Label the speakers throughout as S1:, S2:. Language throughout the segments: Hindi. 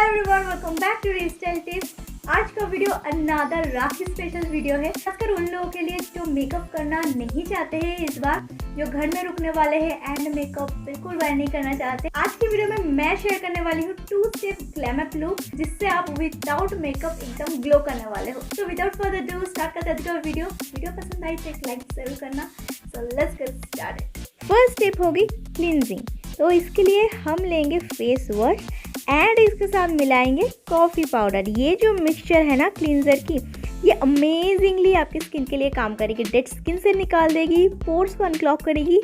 S1: Everyone, welcome back to restyle tips. आज का video another Rakhi special video है, खासकर उन लोगों के लिए जो मेकअप करना नहीं चाहते हैं इस बार, जो घर में रुकने वाले हैं एंड मेकअप बिल्कुल बाय नहीं करना चाहते। आज की वीडियो में मैं शेयर करने वाली हूँ 2 स्टेप ग्लैम लुक, जिससे आप विदाउट मेकअप एकदम ग्लो करने वाले हो। तो विदाउट फर्दर डू स्टार्ट करते हैं आज का वीडियो। पसंद आई तो एक लाइक जरूर करना। So let's get started. First step होगी क्लींजिंग। तो इसके लिए हम लेंगे फेस वॉश एंड इसके साथ मिलाएंगे कॉफ़ी पाउडर। ये जो मिक्सचर है ना क्लींजर की, ये अमेजिंगली आपकी स्किन के लिए काम करेगी। डेड स्किन से निकाल देगी, पोर्स को अनक्लॉग करेगी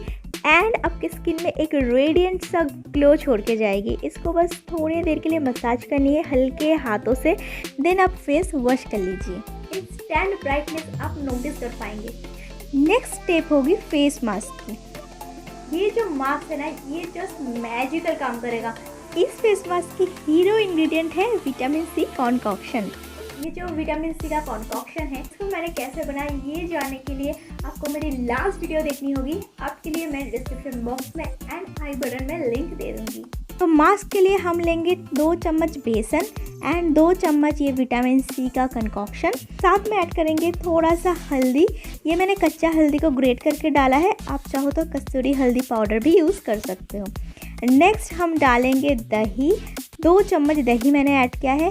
S1: एंड आपकी स्किन में एक रेडिएंट सा ग्लो छोड़ के जाएगी। इसको बस थोड़ी देर के लिए मसाज करनी है हल्के हाथों से, देन आप फेस वॉश कर लीजिए। इंस्टेंट ब्राइटनेस आप नोटिस कर पाएंगे। नेक्स्ट स्टेप होगी फेस मास्क की। ये जो मास्क है ना, ये जस्ट मैजिकल काम करेगा। इस फेस मास्क की हीरो इंग्रेडिएंट है विटामिन सी कॉन्कॉक्शन। ये जो विटामिन सी का कॉन्कॉक्शन है, इसको मैंने कैसे बनाया ये जानने के लिए आपको मेरी लास्ट वीडियो देखनी होगी। आपके लिए मैं डिस्क्रिप्शन बॉक्स में एंड आई बटन में लिंक दे दूंगी। तो मास्क के लिए हम लेंगे 2 चम्मच बेसन एंड 2 चम्मच ये विटामिन सी का कंकॉक्शन। साथ में ऐड करेंगे थोड़ा सा हल्दी। ये मैंने कच्चा हल्दी को ग्रेट करके डाला है, आप चाहो तो कस्तूरी हल्दी पाउडर भी यूज़ कर सकते हो। नेक्स्ट हम डालेंगे दही। 2 चम्मच दही मैंने ऐड किया है।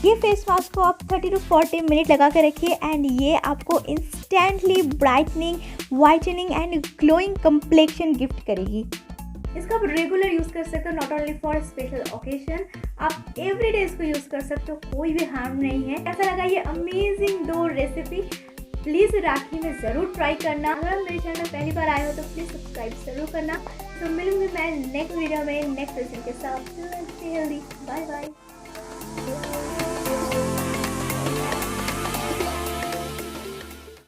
S1: ये फेस मास्क को आप 30 to 40 मिनट लगा के रखिए एंड ये आपको instantly brightening, whitening and glowing complexion gift करेगी। इसका आप रेगुलर यूज़ कर सकते हो, not only for special occasion. आप एवरीडे इसको यूज़ कर सकते हो, कोई भी हार्म नहीं है। कैसा लगा ये अमेजिंग 2 रेसिपी? प्लीज़ राखी में ज़रूर ट्राई करना। अगर आप मेरे चैनल में पहली बार आए हो तो प्लीज़ सब्सक्राइब ज़रूर करना। तो मिलूंगी मैं नेक्स्ट वीडियो में नेक्स्ट रेसिपी के साथ। Bye bye.